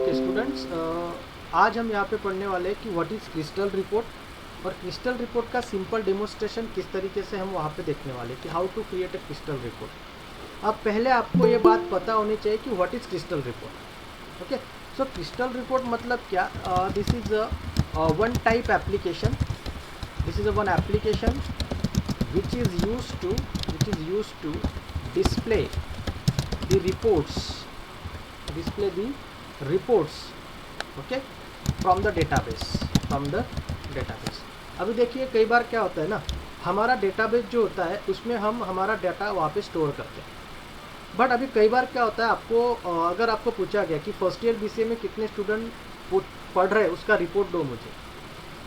Okay students, आज हम यहाँ पे पढ़ने वाले हैं कि व्हाट इज़ क्रिस्टल रिपोर्ट और क्रिस्टल रिपोर्ट का सिंपल डेमोन्स्ट्रेशन किस तरीके से हम वहाँ पे देखने वाले हैं कि how to create a crystal report. अब पहले आपको ये बात पता होनी चाहिए कि what is Crystal report. Okay, so Crystal report मतलब क्या? This is one type application, this is one application which is used to display the reports okay from the database। अभी देखिए कई बार क्या होता है ना, हमारा डेटाबेस जो होता है उसमें हम हमारा डाटा वहाँ पे स्टोर करते हैं। बट अभी कई बार क्या होता है, आपको अगर आपको पूछा गया कि फर्स्ट ईयर बीसीए में कितने स्टूडेंट पढ़ रहे हैं उसका रिपोर्ट दो मुझे,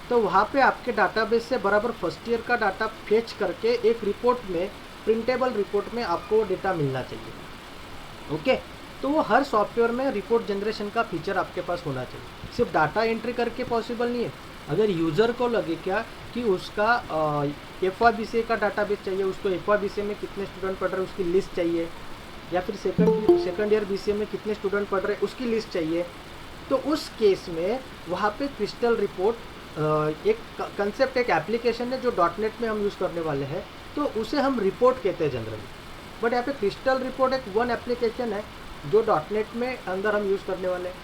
तो वहाँ पे आपके डाटाबेस से बराबर फर्स्ट ईयर का डाटा फेच करके एक रिपोर्ट में, प्रिंटेबल रिपोर्ट में आपको वो डेटा मिलना चाहिए। ओके, तो वो हर सॉफ्टवेयर में रिपोर्ट जनरेशन का फीचर आपके पास होना चाहिए। सिर्फ डाटा एंट्री करके पॉसिबल नहीं है। अगर यूज़र को लगे क्या कि उसका FYBCA का डाटाबेस चाहिए, उसको FYBCA में कितने स्टूडेंट पढ़ रहे हैं उसकी लिस्ट चाहिए, या फिर सेकंड ईयर BCA में कितने स्टूडेंट पढ़ रहे हैं उसकी लिस्ट चाहिए, तो उस केस में वहाँ पे क्रिस्टल रिपोर्ट एक कंसेप्ट, एक एप्लीकेशन है जो .NET में हम यूज़ करने वाले हैं, तो उसे हम रिपोर्ट कहते हैं जनरली। बट यहाँ पे क्रिस्टल रिपोर्ट एक वन एप्लीकेशन है जो .NET में अंदर हम यूज़ करने वाले हैं।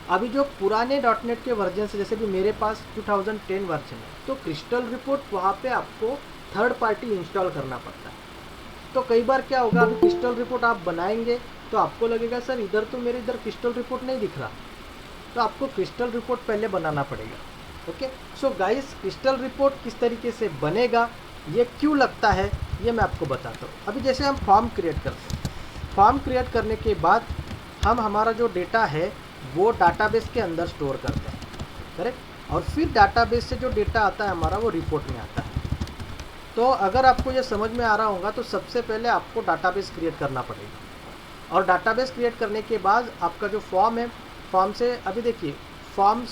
अभी जो पुराने .NET के वर्जन से, जैसे भी मेरे पास 2010 वर्जन है, तो क्रिस्टल रिपोर्ट वहाँ पे आपको थर्ड पार्टी इंस्टॉल करना पड़ता है। तो कई बार क्या होगा, अभी क्रिस्टल रिपोर्ट आप बनाएंगे तो आपको लगेगा सर इधर तो मेरे इधर क्रिस्टल रिपोर्ट नहीं दिख रहा, तो आपको क्रिस्टल रिपोर्ट पहले बनाना पड़ेगा। Okay, so guys, crystal report किस तरीके से बनेगा, ये क्यों लगता है, ये मैं आपको बताता हूँ। अभी जैसे हम फॉर्म क्रिएट करते हैं, फॉर्म क्रिएट करने के बाद हम हमारा जो डेटा है वो डाटाबेस के अंदर स्टोर करते हैं, करेक्ट। और फिर डाटाबेस से जो डेटा आता है हमारा वो रिपोर्ट में आता है। तो अगर आपको ये समझ में आ रहा होगा तो सबसे पहले आपको डाटाबेस क्रिएट करना पड़ेगा, और डाटाबेस क्रिएट करने के बाद आपका जो फॉर्म है, फॉर्म से अभी देखिए फॉर्म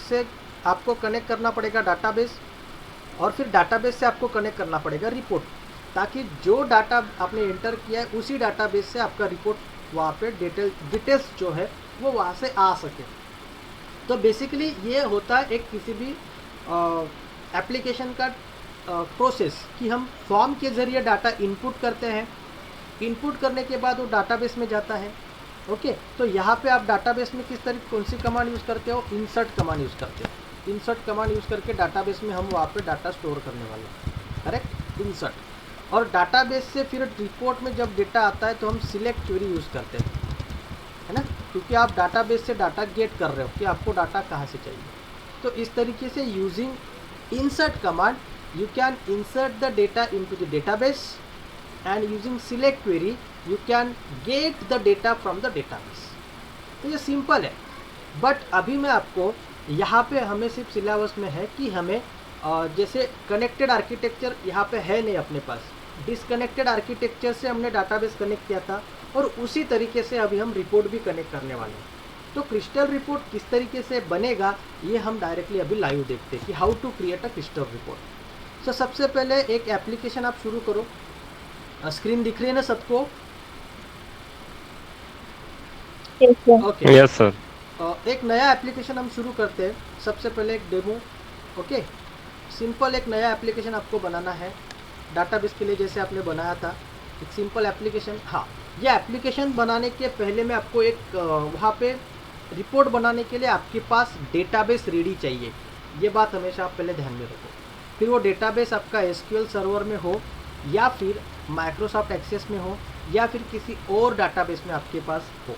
से आपको कनेक्ट करना पड़ेगा डाटाबेस, और फिर डाटाबेस से आपको कनेक्ट करना पड़ेगा रिपोर्ट, ताकि जो डाटा आपने एंटर किया है उसी डाटाबेस से आपका रिपोर्ट वहाँ पे डिटेल्स जो है वो वहाँ से आ सके। तो बेसिकली ये होता है एक किसी भी एप्लीकेशन का प्रोसेस कि हम फॉर्म के ज़रिए डाटा इनपुट करते हैं, इनपुट करने के बाद वो डाटाबेस में जाता है। ओके, तो यहाँ पे आप डाटाबेस में किस तरीके कौन सी कमांड यूज़ करते हो, इंसर्ट कमांड यूज़ करते हो। इंसर्ट कमांड यूज़ करके डाटाबेस में हम वहाँ पे डाटा स्टोर करने वाले हैं, करेक्ट, इंसर्ट। और डाटाबेस से फिर रिपोर्ट में जब डेटा आता है तो हम सिलेक्ट क्वेरी यूज़ करते हैं, है ना, क्योंकि आप डाटाबेस से डाटा गेट कर रहे हो कि आपको डाटा कहाँ से चाहिए। तो इस तरीके से using insert command you can insert the data into the database, and using select query you can get the data from the database। तो ये सिंपल है। बट अभी मैं आपको यहाँ पे हमें सिर्फ सिलेबस में है कि हमें जैसे कनेक्टेड आर्किटेक्चर यहाँ पे है नहीं अपने पास, डिसकनेक्टेड आर्किटेक्चर से हमने डाटाबेस कनेक्ट किया था, और उसी तरीके से अभी हम रिपोर्ट भी कनेक्ट करने वाले हैं। तो क्रिस्टल रिपोर्ट किस तरीके से बनेगा ये हम डायरेक्टली अभी लाइव देखते हैं कि how to create a crystal report. So सबसे पहले एक एप्लीकेशन आप शुरू करो। स्क्रीन दिख रही है ना सबको? Okay, yes sir. एक नया एप्लीकेशन हम शुरू करते हैं। सबसे पहले एक डेमो, ओके, सिंपल एक नया एप्लीकेशन आपको बनाना है डाटाबेस के लिए, जैसे आपने बनाया था एक सिंपल एप्लीकेशन। हाँ, ये एप्लीकेशन बनाने के पहले मैं आपको एक वहाँ पे रिपोर्ट बनाने के लिए आपके पास डेटाबेस रेडी चाहिए, ये बात हमेशा आप पहले ध्यान में रखो। फिर वो डेटाबेस आपका SQL सर्वर में हो, या फिर माइक्रोसॉफ्ट एक्सेस में हो, या फिर किसी और डाटाबेस में आपके पास हो,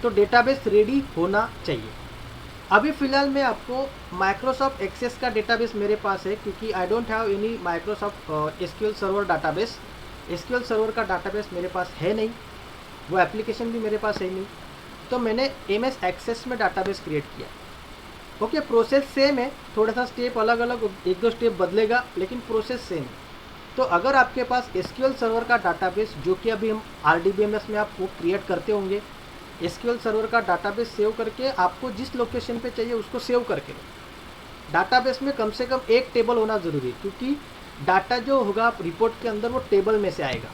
तो डेटाबेस रेडी होना चाहिए। अभी फ़िलहाल मैं आपको माइक्रोसॉफ्ट एक्सेस का डेटाबेस मेरे पास है, क्योंकि I don't have any Microsoft SQL server database. SQL server का डाटाबेस मेरे पास है नहीं, वो एप्लीकेशन भी मेरे पास है नहीं, तो मैंने MS एक्सेस में डाटाबेस क्रिएट किया। ओके, प्रोसेस सेम है, थोड़ा सा स्टेप अलग अलग, एक दो स्टेप बदलेगा, लेकिन प्रोसेस सेम है। तो अगर आपके पास SQL सर्वर का डाटाबेस, जो कि अभी हम RDBMS में आप वो क्रिएट करते होंगे, SQL सर्वर का डाटाबेस सेव करके आपको जिस लोकेशन पे चाहिए उसको सेव करके लो। डाटाबेस में कम से कम एक टेबल होना ज़रूरी है, क्योंकि डाटा जो होगा रिपोर्ट के अंदर वो टेबल में से आएगा।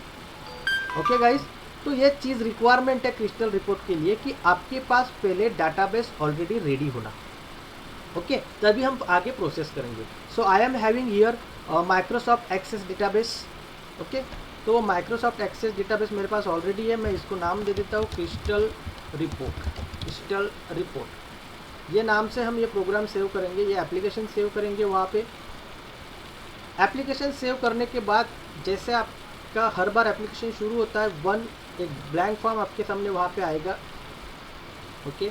ओके गाइस, तो ये चीज़ रिक्वायरमेंट है क्रिस्टल रिपोर्ट के लिए कि आपके पास पहले डाटाबेस ऑलरेडी रेडी होना, ओके, तभी हम आगे प्रोसेस करेंगे। So I am having here Microsoft Access database, okay. तो माइक्रोसॉफ्ट एक्सेस डेटाबेस मेरे पास ऑलरेडी है, मैं इसको नाम दे देता हूँ क्रिस्टल रिपोर्ट। क्रिस्टल रिपोर्ट ये नाम से हम ये प्रोग्राम सेव करेंगे, ये एप्लीकेशन सेव करेंगे। वहाँ पे एप्लीकेशन सेव करने के बाद जैसे आपका हर बार एप्लीकेशन शुरू होता है, एक ब्लैंक फॉर्म आपके सामने वहाँ पे आएगा, okay.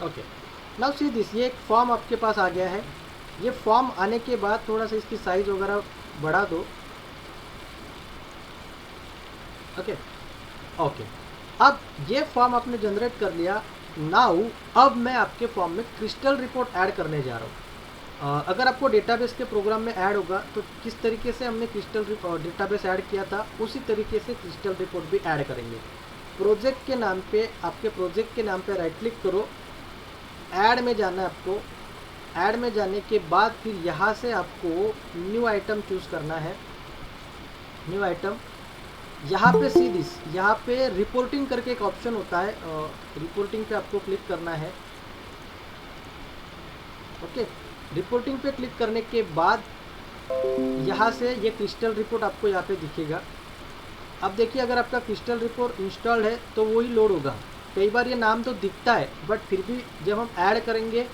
Okay, now see this, ये एक फॉर्म आपके पास आ गया है। ये फॉर्म आने के बाद थोड़ा सा इसकी साइज वगैरह बढ़ा दो, ओके ओके। अब ये फॉर्म आपने जनरेट कर लिया। नाउ अब मैं आपके फॉर्म में क्रिस्टल रिपोर्ट ऐड करने जा रहा हूँ। अगर आपको डेटाबेस के प्रोग्राम में ऐड होगा तो किस तरीके से हमने क्रिस्टल डेटाबेस ऐड किया था उसी तरीके से क्रिस्टल रिपोर्ट भी ऐड करेंगे। प्रोजेक्ट के नाम पे, आपके प्रोजेक्ट के नाम पे राइट क्लिक करो, ऐड में जाना है आपको। ऐड में जाने के बाद फिर यहाँ से आपको न्यू आइटम चूज़ करना है। न्यू आइटम, यहाँ पे सी दिस, यहाँ पे रिपोर्टिंग करके एक ऑप्शन होता है, रिपोर्टिंग पे आपको क्लिक करना है, ओके। रिपोर्टिंग पे क्लिक करने के बाद यहाँ से ये क्रिस्टल रिपोर्ट आपको यहाँ पे दिखेगा। अब देखिए, अगर आपका क्रिस्टल रिपोर्ट इंस्टॉल्ड है तो वही लोड होगा। कई बार ये नाम तो दिखता है, बट फिर भी जब हम ऐड करेंगे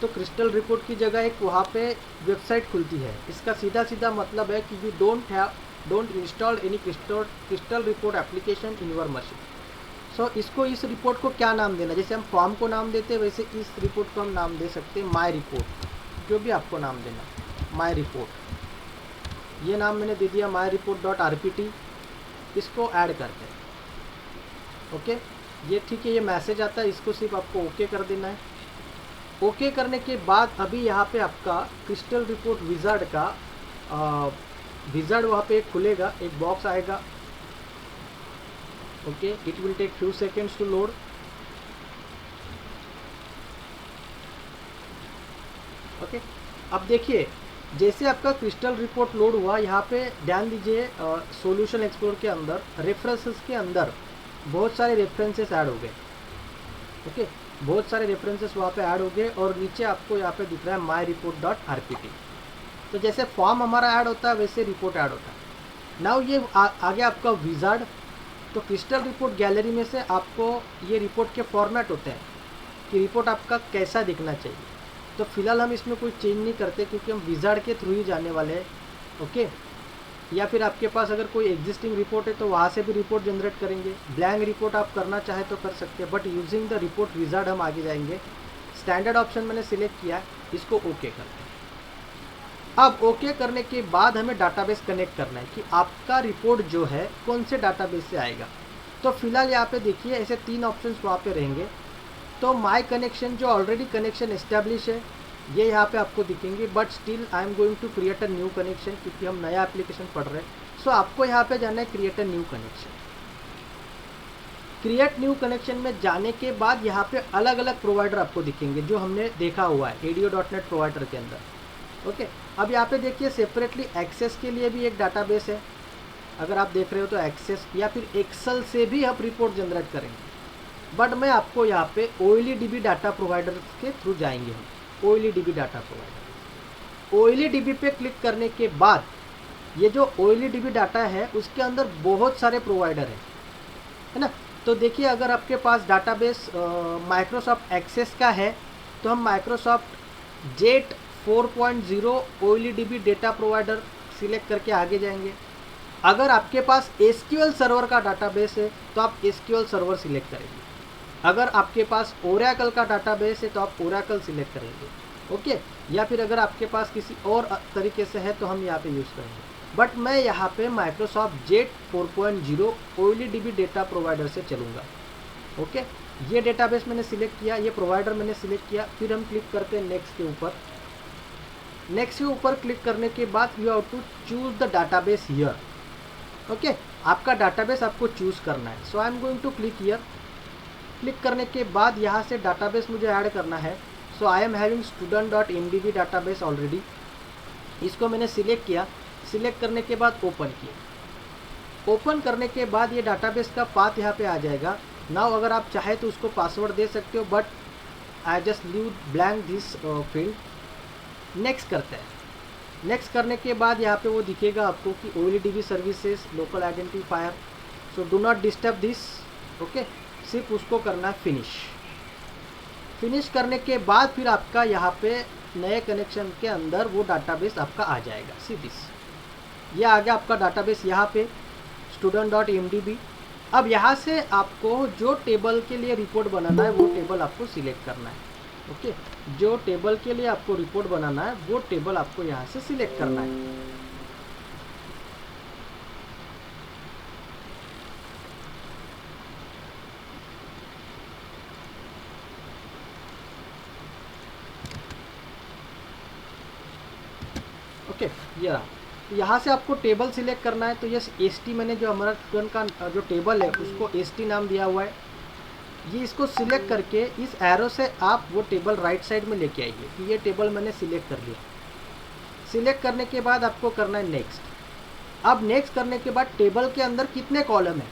तो क्रिस्टल रिपोर्ट की जगह एक वहाँ पे वेबसाइट खुलती है। इसका सीधा सीधा मतलब है कि you don't install any crystal report application in your machine. So इसको, इस रिपोर्ट को क्या नाम देना, जैसे हम फॉर्म को नाम देते हैं वैसे इस रिपोर्ट को हम नाम दे सकते हैं माई रिपोर्ट, जो भी आपको नाम देना। माई रिपोर्ट, ये नाम मैंने दे दिया माई रिपोर्ट डॉट RPT। इसको ऐड करते हैं, ओके। ये ठीक है, ये मैसेज आता है, इसको सिर्फ आपको ओके कर देना है। ओके करने के बाद अभी यहाँ पे आपका क्रिस्टल रिपोर्ट विजार्ड का विजार्ड वहाँ पे खुलेगा, एक बॉक्स आएगा, okay. It will take few seconds to load. Okay, अब देखिए जैसे आपका क्रिस्टल रिपोर्ट लोड हुआ, यहाँ पे ध्यान दीजिए, सॉल्यूशन एक्सप्लोर के अंदर रेफरेंसेस के अंदर बहुत सारे रेफरेंसेस ऐड हो गए, ओके। बहुत सारे रेफरेंसेस वहाँ पे ऐड हो गए और नीचे आपको यहाँ पे दिख रहा है माई रिपोर्ट डॉट RPT। तो जैसे फॉर्म हमारा ऐड होता है वैसे रिपोर्ट ऐड होता है। नाउ ये आ गया आपका विजार्ड। तो क्रिस्टल रिपोर्ट गैलरी में से आपको ये रिपोर्ट के फॉर्मेट होते हैं कि रिपोर्ट आपका कैसा दिखना चाहिए। तो फिलहाल हम इसमें कोई चेंज नहीं करते क्योंकि हम विजार्ड के थ्रू ही जाने वाले हैं, ओके। या फिर आपके पास अगर कोई एग्जिस्टिंग रिपोर्ट है तो वहाँ से भी रिपोर्ट जनरेट करेंगे। ब्लैंक रिपोर्ट आप करना चाहे तो कर सकते हैं, but using the report wizard हम आगे जाएंगे। स्टैंडर्ड ऑप्शन मैंने सिलेक्ट किया, इसको ओके करते हैं। अब ओके करने के बाद हमें डाटाबेस कनेक्ट करना है कि आपका रिपोर्ट जो है कौन से डाटाबेस से आएगा। तो फिलहाल यहाँ पे देखिए ऐसे 3 ऑप्शंस वहाँ पे रहेंगे। तो माई कनेक्शन, जो ऑलरेडी कनेक्शन एस्टेब्लिश है, ये यहाँ पे आपको दिखेंगे, but still I am going to create a new connection क्योंकि हम नया एप्लीकेशन पढ़ रहे हैं। सो आपको यहाँ पे जाना है create a new connection. Create new connection में जाने के बाद यहाँ पे अलग अलग प्रोवाइडर आपको दिखेंगे जो हमने देखा हुआ है ADO.NET प्रोवाइडर के अंदर, ओके। अब यहाँ पे देखिए सेपरेटली एक्सेस के लिए भी एक डाटाबेस है, अगर आप देख रहे हो तो एक्सेस या फिर एक्सेल से भी आप रिपोर्ट जनरेट करेंगे। बट मैं आपको यहाँ पे OLEDB डाटा प्रोवाइडर के थ्रू जाएंगे हम। OLEDB डाटा प्रोवाइडर, OLEDB पे क्लिक करने के बाद ये जो OLEDB डाटा है उसके अंदर बहुत सारे प्रोवाइडर है ना। तो देखिए अगर आपके पास डाटाबेस माइक्रोसॉफ्ट एक्सेस का है तो हम Microsoft jet 4.0 OLEDB data provider select करके आगे जाएंगे। अगर आपके पास SQL सर्वर का डाटाबेस है तो आप SQL सर्वर सिलेक्ट करेंगे। अगर आपके पास ओरेकल का डाटाबेस है तो आप ओरेकल सिलेक्ट करेंगे, ओके। या फिर अगर आपके पास किसी और तरीके से है तो हम यहाँ पे यूज़ करेंगे। बट मैं यहाँ पे Microsoft jet 4.0 OLEDB data provider से चलूँगा, ओके। ये डेटाबेस मैंने सिलेक्ट किया, ये प्रोवाइडर मैंने सिलेक्ट किया। फिर हम क्लिक करते हैं नेक्स्ट के ऊपर। नेक्स्ट के ऊपर क्लिक करने के बाद you have to choose the database here, okay. आपका डाटाबेस आपको चूज़ करना है। So I am going to click here. Click करने के बाद यहाँ से डाटाबेस मुझे ऐड करना है। So I am having student.mdb database already. इसको मैंने सिलेक्ट किया, सिलेक्ट करने के बाद ओपन किया। ओपन करने के बाद ये डाटाबेस का पाथ यहाँ पे आ जाएगा। नाउ अगर आप चाहे तो उसको पासवर्ड दे सकते हो, but I just leave blank this field. Next करते हैं। नेक्स्ट करने के बाद यहाँ पे वो दिखेगा आपको कि OLEDB services local identifier, so do not disturb this. Okay, सिर्फ उसको करना है फिनिश। फिनिश करने के बाद फिर आपका यहाँ पे नए कनेक्शन के अंदर वो डाटाबेस आपका आ जाएगा। सी दिस, ये आ गया आपका डाटाबेस यहाँ पे student.mdb। अब यहाँ से आपको जो टेबल के लिए रिपोर्ट बनाना है वो टेबल आपको सिलेक्ट करना है। ओके, जो टेबल के लिए आपको रिपोर्ट बनाना है वो टेबल आपको यहाँ से सिलेक्ट करना है। ओके, ये रहा। तो यहाँ से आपको टेबल सिलेक्ट करना है। तो ये ST मैंने जो हमारा स्टूडेंट का जो टेबल है उसको ST नाम दिया हुआ है। ये इसको सिलेक्ट करके इस एरो से आप वो टेबल राइट साइड में लेके आइए कि ये टेबल मैंने सिलेक्ट कर लिया। सिलेक्ट करने के बाद आपको करना है नेक्स्ट। अब नेक्स्ट करने के बाद टेबल के अंदर कितने कॉलम है,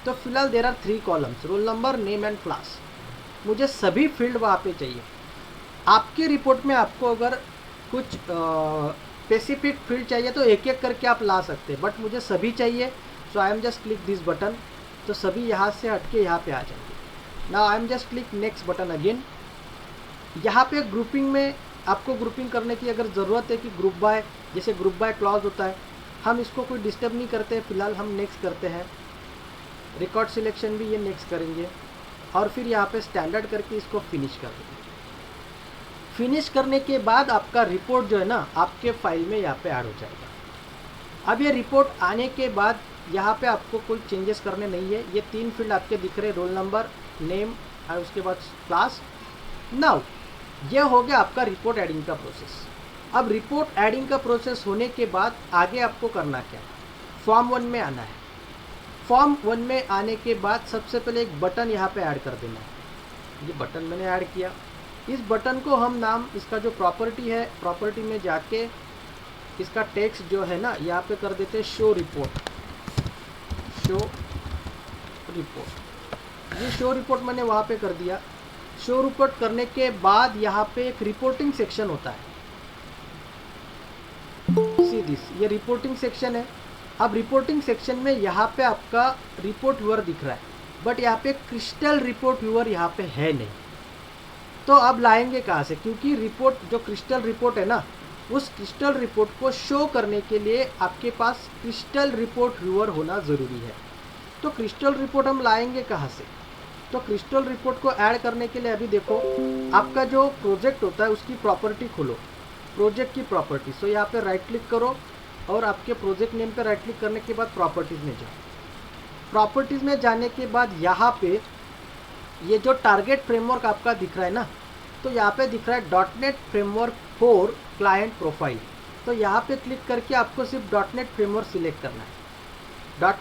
तो फिलहाल there are 3 columns, roll number, name and class. मुझे सभी फील्ड वहाँ पे चाहिए। आपके रिपोर्ट में आपको अगर कुछ स्पेसिफिक फील्ड चाहिए तो एक एक करके आप ला सकते हैं, बट मुझे सभी चाहिए। So I am just click this button, तो सभी यहाँ से हटके यहाँ पे आ जाएंगे। Now I am just click next button again. यहाँ पे ग्रुपिंग में आपको ग्रुपिंग करने की अगर ज़रूरत है कि ग्रुप बाय, जैसे ग्रुप बाय क्लॉज होता है, हम इसको कोई डिस्टर्ब नहीं करते हैं। फिलहाल हम नेक्स्ट करते हैं। रिकॉर्ड सिलेक्शन भी ये नेक्स्ट करेंगे और फिर यहाँ पे स्टैंडर्ड करके इसको फिनिश कर देंगे। फिनिश करने के बाद आपका रिपोर्ट जो है ना आपके फाइल में यहाँ पे ऐड हो जाएगा। अब ये रिपोर्ट आने के बाद यहाँ पे आपको कोई चेंजेस करने नहीं है। ये 3 फील्ड आपके दिख रहे हैं, रोल नंबर, नेम और उसके बाद क्लास। नाउ ये हो गया आपका रिपोर्ट एडिंग का प्रोसेस। अब रिपोर्ट एडिंग का प्रोसेस होने के बाद आगे आपको करना क्या है, फॉर्म 1 में आना है। फॉर्म 1 में आने के बाद सबसे पहले एक बटन यहाँ पे ऐड कर देना है। ये बटन मैंने ऐड किया। इस बटन को हम नाम, इसका जो प्रॉपर्टी है, प्रॉपर्टी में जाके इसका टेक्स्ट जो है ना यहाँ पे कर देते हैं शो रिपोर्ट। शो रिपोर्ट, ये शो रिपोर्ट मैंने वहाँ पे कर दिया। शो रिपोर्ट करने के बाद यहाँ पे एक रिपोर्टिंग सेक्शन होता है। सी दिस, ये रिपोर्टिंग सेक्शन है। अब रिपोर्टिंग सेक्शन में यहाँ पे आपका रिपोर्ट व्यूअर दिख रहा है, बट यहाँ पे क्रिस्टल रिपोर्ट व्यूअर यहाँ पे है नहीं। तो अब लाएंगे कहाँ से, क्योंकि रिपोर्ट जो क्रिस्टल रिपोर्ट है ना, उस क्रिस्टल रिपोर्ट को शो करने के लिए आपके पास क्रिस्टल रिपोर्ट व्यूअर होना ज़रूरी है। तो क्रिस्टल रिपोर्ट हम लाएंगे कहाँ से, तो क्रिस्टल रिपोर्ट को ऐड करने के लिए अभी देखो आपका जो प्रोजेक्ट होता है उसकी प्रॉपर्टी खोलो, प्रोजेक्ट की प्रॉपर्टी। सो यहाँ पे राइट क्लिक करो और आपके प्रोजेक्ट नेम पे राइट क्लिक करने के बाद प्रॉपर्टीज़ में जाओ। प्रॉपर्टीज़ में जाने के बाद यहाँ पे ये जो टारगेट फ्रेमवर्क आपका दिख रहा है ना, तो यहाँ पे दिख रहा है .NET फ्रेमवर्क 4 क्लाइंट प्रोफाइल। तो यहाँ पे क्लिक करके आपको सिर्फ .NET फ्रेमवर्क सिलेक्ट करना है।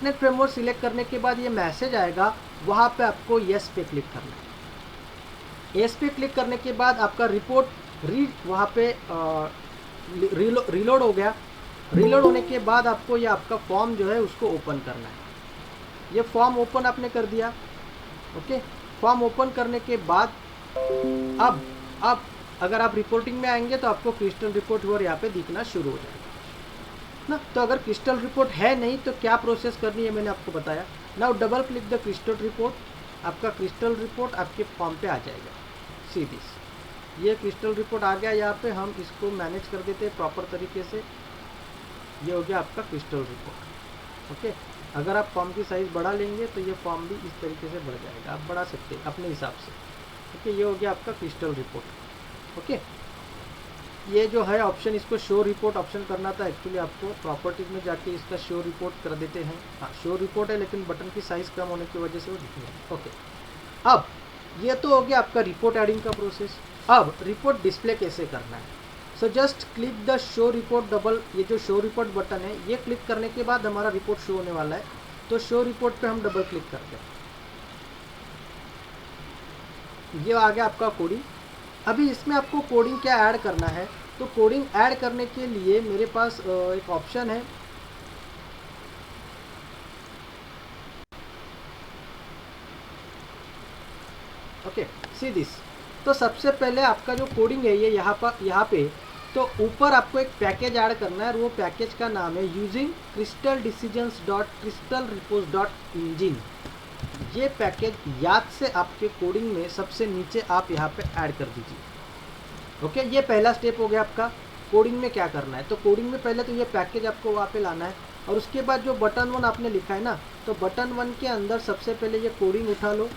.NET फ्रेमवर्क सिलेक्ट करने के बाद ये मैसेज आएगा, वहाँ पे आपको येस पे क्लिक करना है। येस पे क्लिक करने के बाद आपका रिपोर्ट वहाँ पे रीलोड हो गया। रीलोड होने के बाद आपको ये आपका फॉर्म जो है उसको ओपन करना है। ये फॉर्म ओपन आपने कर दिया। ओके, फॉर्म ओपन करने के बाद अब अगर आप रिपोर्टिंग में आएंगे तो आपको क्रिस्टल रिपोर्ट व्यूअर यहाँ पे दिखना शुरू हो जाएगा ना। तो अगर क्रिस्टल रिपोर्ट है नहीं तो क्या प्रोसेस करनी है मैंने आपको बताया। Now double click the crystal report, आपका क्रिस्टल रिपोर्ट आपके फॉर्म पे आ जाएगा। सी दिस, ये क्रिस्टल रिपोर्ट आ गया। यहाँ पे हम इसको मैनेज कर देते हैं प्रॉपर तरीके से। ये हो गया आपका क्रिस्टल रिपोर्ट। ओके, अगर आप फॉर्म की साइज़ बढ़ा लेंगे तो ये फॉर्म भी इस तरीके से बढ़ जाएगा, आप बढ़ा सकते हैं अपने हिसाब से। ओके, ये हो गया आपका क्रिस्टल रिपोर्ट। ओके, ये जो है ऑप्शन, इसको शो रिपोर्ट ऑप्शन करना था। एक्चुअली आपको प्रॉपर्टीज में जाके इसका शो रिपोर्ट कर देते हैं। हाँ, शो रिपोर्ट है लेकिन बटन की साइज़ कम होने की वजह से वो दिखेगा। ओके, अब ये तो हो गया आपका रिपोर्ट एडिंग का प्रोसेस। अब रिपोर्ट डिस्प्ले कैसे करना है, so just click the show report double, ये जो शो रिपोर्ट बटन है ये क्लिक करने के बाद हमारा रिपोर्ट शो होने वाला है। तो शो रिपोर्ट पे हम डबल क्लिक करते हैं। ये आ गया आपका कोडिंग। अभी इसमें आपको कोडिंग क्या ऐड करना है, तो कोडिंग ऐड करने के लिए मेरे पास एक ऑप्शन है, ओके सी दिस। तो सबसे पहले आपका जो कोडिंग है ये यहाँ पे तो ऊपर आपको एक पैकेज ऐड करना है, और वो पैकेज का नाम है using crystal decisions dot crystal repose dot engine. ये पैकेज याद से आपके कोडिंग में सबसे नीचे आप यहाँ पे ऐड कर दीजिए। ओके, ये पहला स्टेप हो गया आपका। कोडिंग में क्या करना है, तो कोडिंग में पहले तो ये पैकेज आपको वहाँ पे लाना है, और उसके बाद जो बटन 1 आपने लिखा है ना, तो बटन 1 के अंदर सबसे पहले ये कोडिंग उठा लो।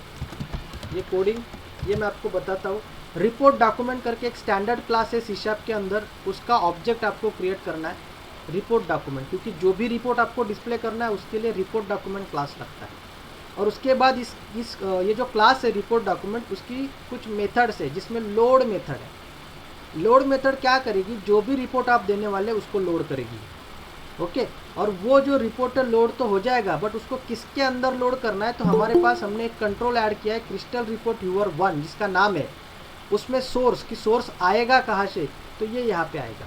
ये कोडिंग ये मैं आपको बताता हूँ। रिपोर्ट डॉक्यूमेंट करके एक स्टैंडर्ड क्लास है सी शार्प के अंदर, उसका ऑब्जेक्ट आपको क्रिएट करना है रिपोर्ट डॉक्यूमेंट, क्योंकि जो भी रिपोर्ट आपको डिस्प्ले करना है उसके लिए रिपोर्ट डॉक्यूमेंट क्लास लगता है। और उसके बाद ये जो क्लास है रिपोर्ट डॉक्यूमेंट, उसकी कुछ मेथड्स है जिसमें लोड मेथड है। लोड मेथड क्या करेगी, जो भी रिपोर्ट आप देने वाले उसको लोड करेगी। ओके, और वो जो रिपोर्ट लोड तो हो जाएगा, बट उसको किसके अंदर लोड करना है, तो हमारे पास हमने एक कंट्रोल ऐड किया है क्रिस्टल रिपोर्ट व्यूअर 1 जिसका नाम है। उसमें सोर्स आएगा कहाँ से, तो ये यहाँ पे आएगा,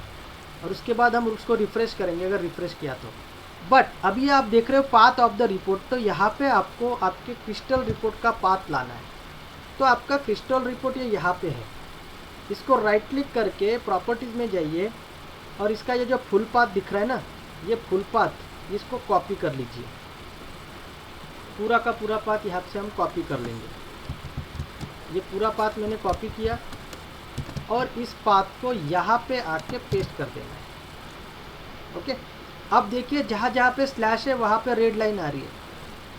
और उसके बाद हम उसको रिफ्रेश करेंगे अगर रिफ्रेश किया तो। बट अभी आप देख रहे हो पाथ ऑफ द रिपोर्ट, तो यहाँ पे आपको आपके क्रिस्टल रिपोर्ट का पाथ लाना है। तो आपका क्रिस्टल रिपोर्ट ये यहाँ पे है, इसको राइट क्लिक करके प्रॉपर्टीज में जाइए, और इसका ये जो फुल पाथ दिख रहा है ना, ये फुल पाथ इसको कॉपी कर लीजिए। पूरा का पूरा पाथ यहाँ से हम कॉपी कर लेंगे। ये पूरा पाथ मैंने कॉपी किया, और इस पाथ को यहाँ पे आके पेस्ट कर देना है। ओके, अब देखिए जहाँ जहाँ पे स्लैश है वहाँ पे रेड लाइन आ रही है,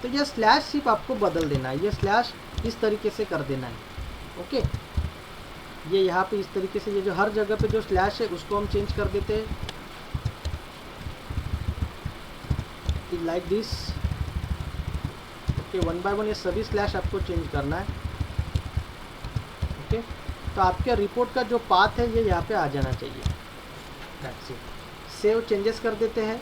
तो ये स्लैश सिर्फ आपको बदल देना है, ये स्लैश इस तरीके से कर देना है। ओके, ये यहाँ पे इस तरीके से, ये जो हर जगह पे जो स्लैश है उसको हम चेंज कर देते हैं लाइक दिस। ओके, 1 बाय 1 ये सभी स्लैश आपको चेंज करना है। ओके, तो आपके रिपोर्ट का जो पाथ है ये यहाँ पे आ जाना चाहिए। That's it. सेव चेंजेस कर देते हैं।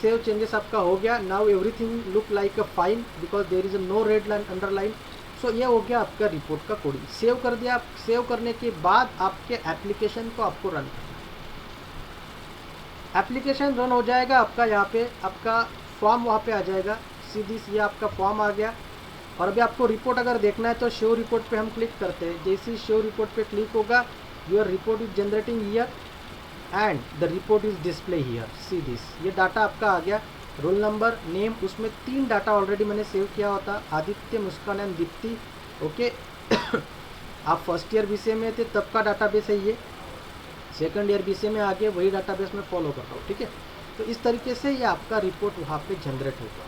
सेव चेंजेस आपका हो गया। Now everything look like a fine because there is no red line underline. So ये हो गया आपका रिपोर्ट का कोडिंग। सेव कर दिया। सेव करने के बाद आपके एप्लीकेशन को आपको रन करना है। एप्लीकेशन रन हो जाएगा आपका, यहाँ पे आपका फॉर्म वहाँ पे आ जाएगा। सीधी ये आपका फॉर्म आ गया। और अभी आपको रिपोर्ट अगर देखना है तो शो रिपोर्ट पे हम क्लिक करते हैं। जैसे ही शो रिपोर्ट पे क्लिक होगा, your report is generating here and the report is display here. See this, ये डाटा आपका आ गया। रोल नंबर, नेम, उसमें 3 डाटा ऑलरेडी मैंने सेव किया होता, आदित्य, मुस्कान एंड दीप्ति। ओके आप फर्स्ट ईयर बीसीए में थे तब का डाटाबेस है ये। सेकंड ईयर बीसीए में आगे वही डाटाबेस में फॉलो कर रहा हूँ। ठीक है, तो इस तरीके से ये आपका रिपोर्ट वहाँ पे जनरेट होगा।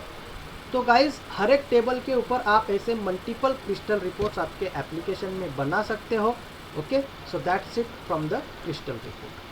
तो गाइज हर एक टेबल के ऊपर आप ऐसे मल्टीपल क्रिस्टल रिपोर्ट्स आपके एप्लीकेशन में बना सकते हो। Okay, so that's it from the crystal report.